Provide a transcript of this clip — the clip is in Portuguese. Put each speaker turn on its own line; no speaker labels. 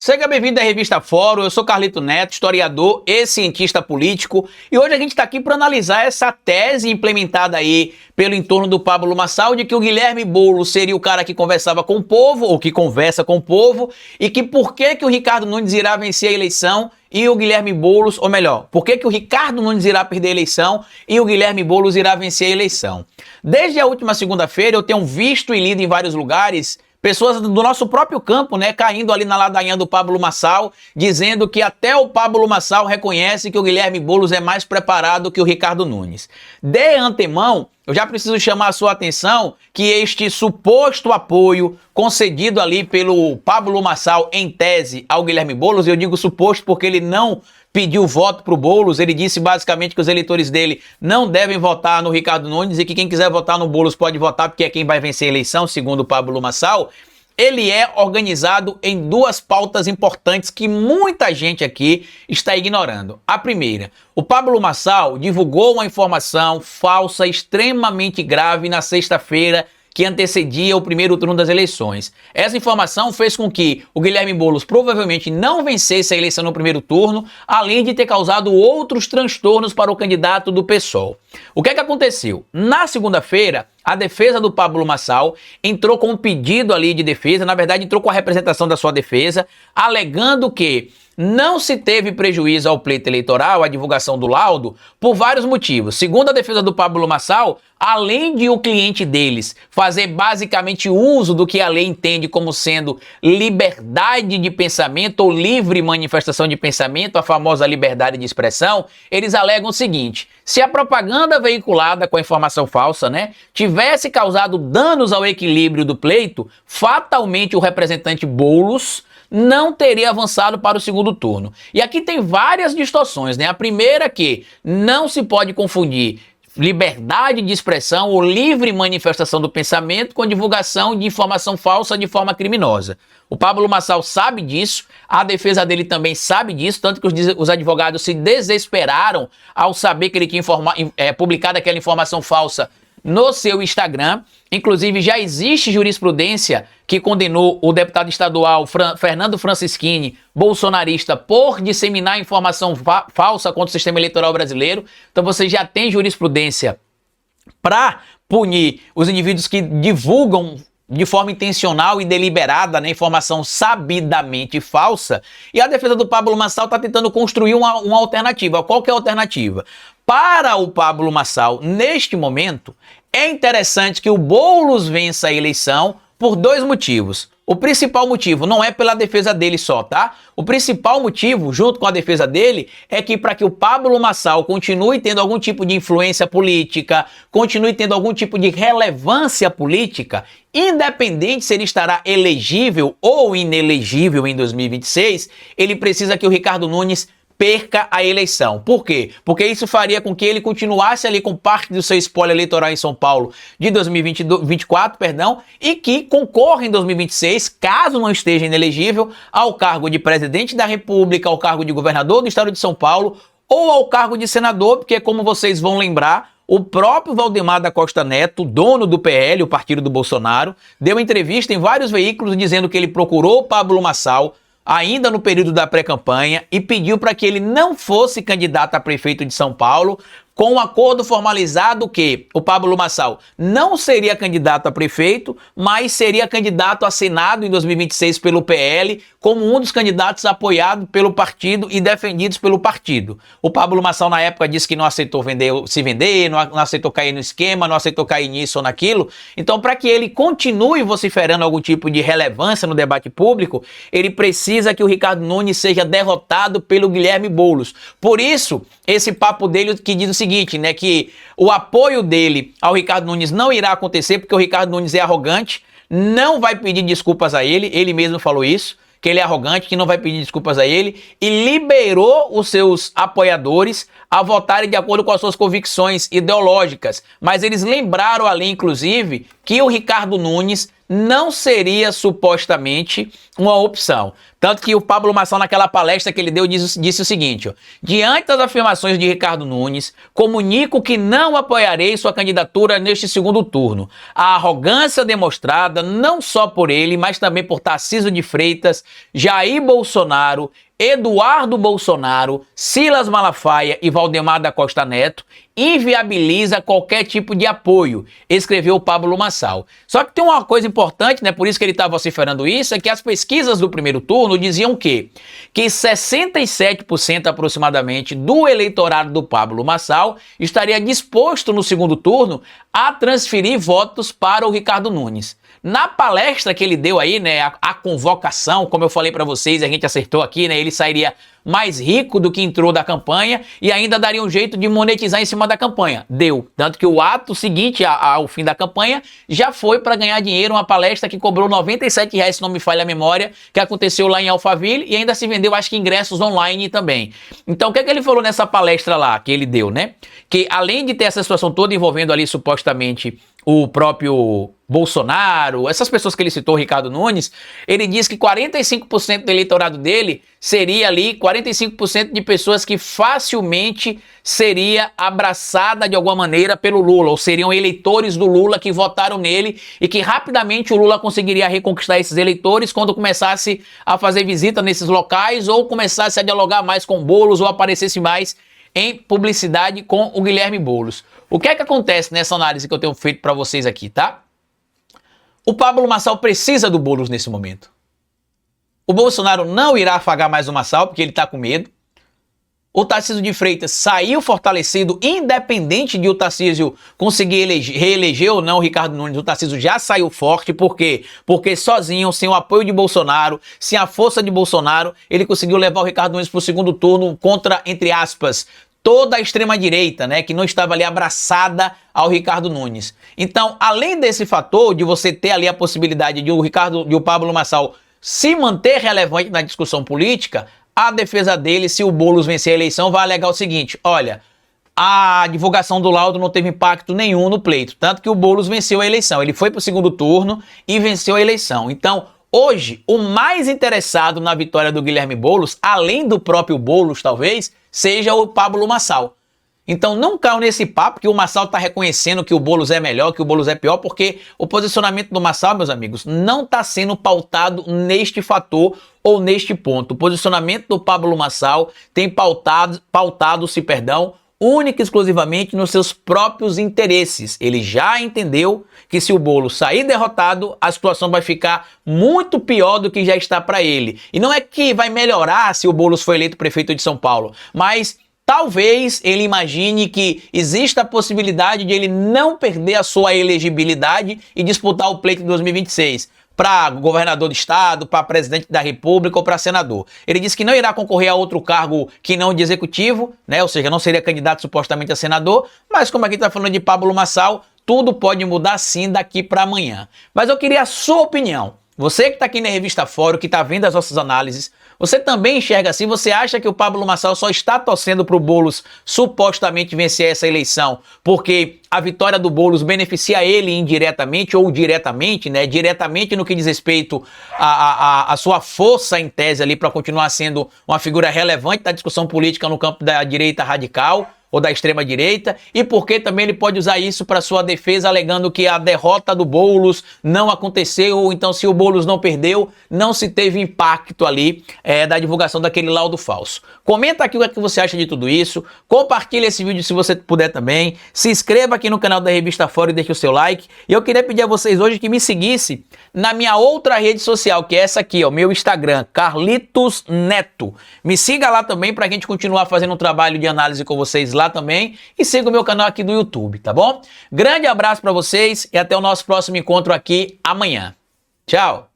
Seja bem-vindo à Revista Fórum, eu sou Carlito Neto, historiador e cientista político, e hoje a gente está aqui para analisar essa tese implementada aí pelo entorno do Pablo Marçal de que o Guilherme Boulos seria o cara que conversava com o povo, ou que conversa com o povo, e que por que o Ricardo Nunes irá vencer a eleição e o Guilherme Boulos, ou melhor, por que o Ricardo Nunes irá perder a eleição e o Guilherme Boulos irá vencer a eleição. Desde a última segunda-feira eu tenho visto e lido em vários lugares pessoas do nosso próprio campo, caindo ali na ladainha do Pablo Marçal, dizendo que até o Pablo Marçal reconhece que o Guilherme Boulos é mais preparado que o Ricardo Nunes. De antemão, eu já preciso chamar a sua atenção que este suposto apoio concedido ali pelo Pablo Marçal em tese ao Guilherme Boulos, eu digo suposto porque ele não pediu voto para o Boulos, ele disse basicamente que os eleitores dele não devem votar no Ricardo Nunes e que quem quiser votar no Boulos pode votar porque é quem vai vencer a eleição, segundo o Pablo Marçal. Ele é organizado em duas pautas importantes que muita gente aqui está ignorando. A primeira, o Pablo Marçal divulgou uma informação falsa extremamente grave na sexta-feira que antecedia o primeiro turno das eleições. Essa informação fez com que o Guilherme Boulos provavelmente não vencesse a eleição no primeiro turno, além de ter causado outros transtornos para o candidato do PSOL. O que é que aconteceu? Na segunda-feira, a defesa do Pablo Marçal entrou com um pedido ali de defesa, na verdade entrou com a representação da sua defesa, alegando que não se teve prejuízo ao pleito eleitoral, à divulgação do laudo, por vários motivos. Segundo a defesa do Pablo Marçal, além de o cliente deles fazer basicamente uso do que a lei entende como sendo liberdade de pensamento ou livre manifestação de pensamento, a famosa liberdade de expressão, eles alegam o seguinte: se a propaganda veiculada com a informação falsa, tivesse causado danos ao equilíbrio do pleito, fatalmente o representante Boulos não teria avançado para o segundo turno. E aqui tem várias distorções, A primeira é que não se pode confundir liberdade de expressão ou livre manifestação do pensamento com divulgação de informação falsa de forma criminosa. O Pablo Marçal sabe disso, a defesa dele também sabe disso, tanto que os advogados se desesperaram ao saber que ele tinha publicado aquela informação falsa no seu Instagram. Inclusive, já existe jurisprudência que condenou o deputado estadual Fernando Francischini, bolsonarista, por disseminar informação falsa contra o sistema eleitoral brasileiro. Então você já tem jurisprudência para punir os indivíduos que divulgam de forma intencional e deliberada, informação sabidamente falsa. E a defesa do Pablo Marçal está tentando construir uma alternativa. Qual que é a alternativa? Para o Pablo Marçal, neste momento, é interessante que o Boulos vença a eleição por dois motivos. O principal motivo não é pela defesa dele só, tá? O principal motivo, junto com a defesa dele, é que para que o Pablo Marçal continue tendo algum tipo de influência política, continue tendo algum tipo de relevância política, independente se ele estará elegível ou inelegível em 2026, ele precisa que o Ricardo Nunes perca a eleição. Por quê? Porque isso faria com que ele continuasse ali com parte do seu espólio eleitoral em São Paulo de 2024, e que concorra em 2026, caso não esteja inelegível, ao cargo de presidente da República, ao cargo de governador do estado de São Paulo ou ao cargo de senador, porque, como vocês vão lembrar, o próprio Valdemar da Costa Neto, dono do PL, o partido do Bolsonaro, deu entrevista em vários veículos dizendo que ele procurou o Pablo Marçal ainda no período da pré-campanha e pediu para que ele não fosse candidato a prefeito de São Paulo, com um acordo formalizado que o Pablo Marçal não seria candidato a prefeito, mas seria candidato a Senado em 2026 pelo PL, como um dos candidatos apoiado pelo partido e defendidos pelo partido. O Pablo Marçal na época disse que não aceitou se vender, não aceitou cair no esquema, não aceitou cair nisso ou naquilo. Então, para que ele continue vociferando algum tipo de relevância no debate público, ele precisa que o Ricardo Nunes seja derrotado pelo Guilherme Boulos. Por isso, esse papo dele que diz o seguinte, que o apoio dele ao Ricardo Nunes não irá acontecer porque o Ricardo Nunes é arrogante, não vai pedir desculpas a ele mesmo falou isso, que ele é arrogante, que não vai pedir desculpas a ele, e liberou os seus apoiadores a votarem de acordo com as suas convicções ideológicas. Mas eles lembraram ali, inclusive, que o Ricardo Nunes não seria supostamente uma opção. Tanto que o Pablo Marçal, naquela palestra que ele deu, disse o seguinte, ó: diante das afirmações de Ricardo Nunes, comunico que não apoiarei sua candidatura neste segundo turno. A arrogância demonstrada não só por ele, mas também por Tarcísio de Freitas, Jair Bolsonaro, Eduardo Bolsonaro, Silas Malafaia e Valdemar da Costa Neto inviabiliza qualquer tipo de apoio, escreveu o Pablo Marçal. Só que tem uma coisa importante, né? Por isso que ele está vociferando isso, é que as pesquisas do primeiro turno diziam o quê? Que 67% aproximadamente do eleitorado do Pablo Marçal estaria disposto no segundo turno a transferir votos para o Ricardo Nunes. Na palestra que ele deu aí, né, a convocação, como eu falei para vocês, a gente acertou aqui, né, ele sairia mais rico do que entrou da campanha e ainda daria um jeito de monetizar em cima da campanha. Deu. Tanto que o ato seguinte ao fim da campanha já foi para ganhar dinheiro, uma palestra que cobrou R$ 97, se não me falha a memória, que aconteceu lá em Alphaville e ainda se vendeu, acho que ingressos online também. Então, o que é que ele falou nessa palestra lá que ele deu, né? Que além de ter essa situação toda envolvendo ali supostamente o próprio Bolsonaro, essas pessoas que ele citou, Ricardo Nunes, ele diz que 45% do eleitorado dele seria ali 45% de pessoas que facilmente seria abraçada de alguma maneira pelo Lula, ou seriam eleitores do Lula que votaram nele e que rapidamente o Lula conseguiria reconquistar esses eleitores quando começasse a fazer visita nesses locais ou começasse a dialogar mais com Boulos ou aparecesse mais em publicidade com o Guilherme Boulos. O que é que acontece nessa análise que eu tenho feito para vocês aqui, tá? O Pablo Marçal precisa do Boulos nesse momento. O Bolsonaro não irá afagar mais o Marçal porque ele está com medo. O Tarcísio de Freitas saiu fortalecido, independente de o Tarcísio conseguir reeleger ou não o Ricardo Nunes. O Tarcísio já saiu forte, por quê? Porque sozinho, sem o apoio de Bolsonaro, sem a força de Bolsonaro, ele conseguiu levar o Ricardo Nunes para o segundo turno contra, entre aspas, toda a extrema-direita, né, que não estava ali abraçada ao Ricardo Nunes. Então, além desse fator de você ter ali a possibilidade de o Pablo Marçal se manter relevante na discussão política, a defesa dele, se o Boulos vencer a eleição, vai alegar o seguinte: olha, a divulgação do laudo não teve impacto nenhum no pleito, tanto que o Boulos venceu a eleição. Ele foi para o segundo turno e venceu a eleição. Então, hoje, o mais interessado na vitória do Guilherme Boulos, além do próprio Boulos, talvez, seja o Pablo Marçal. Então não caiam nesse papo que o Marçal está reconhecendo que o Boulos é melhor, que o Boulos é pior, porque o posicionamento do Marçal, meus amigos, não está sendo pautado neste fator ou neste ponto. O posicionamento do Pablo Marçal tem pautado-se, única e exclusivamente nos seus próprios interesses. Ele já entendeu que se o Boulos sair derrotado, a situação vai ficar muito pior do que já está para ele. E não é que vai melhorar se o Boulos for eleito prefeito de São Paulo, mas talvez ele imagine que exista a possibilidade de ele não perder a sua elegibilidade e disputar o pleito de 2026. Para governador do estado, para presidente da república ou para senador. Ele disse que não irá concorrer a outro cargo que não de executivo, né? Ou seja, não seria candidato supostamente a senador, mas como aqui está falando de Pablo Marçal, tudo pode mudar sim daqui para amanhã. Mas eu queria a sua opinião. Você que está aqui na Revista Fórum, que está vendo as nossas análises, você também enxerga assim? Você acha que o Pablo Marçal só está torcendo para o Boulos supostamente vencer essa eleição porque a vitória do Boulos beneficia ele indiretamente ou diretamente, né? Diretamente no que diz respeito à sua força em tese ali para continuar sendo uma figura relevante da discussão política no campo da direita radical ou da extrema-direita, e porque também ele pode usar isso para sua defesa, alegando que a derrota do Boulos não aconteceu, ou então se o Boulos não perdeu, não se teve impacto ali da divulgação daquele laudo falso. Comenta aqui o que você acha de tudo isso, compartilha esse vídeo se você puder também, se inscreva aqui no canal da Revista Fórum e deixe o seu like, e eu queria pedir a vocês hoje que me seguisse na minha outra rede social, que é essa aqui, ó, meu Instagram, Carlitos Neto. Me siga lá também para a gente continuar fazendo um trabalho de análise com vocês lá também, e siga o meu canal aqui do YouTube, tá bom? Grande abraço para vocês e até o nosso próximo encontro aqui amanhã. Tchau!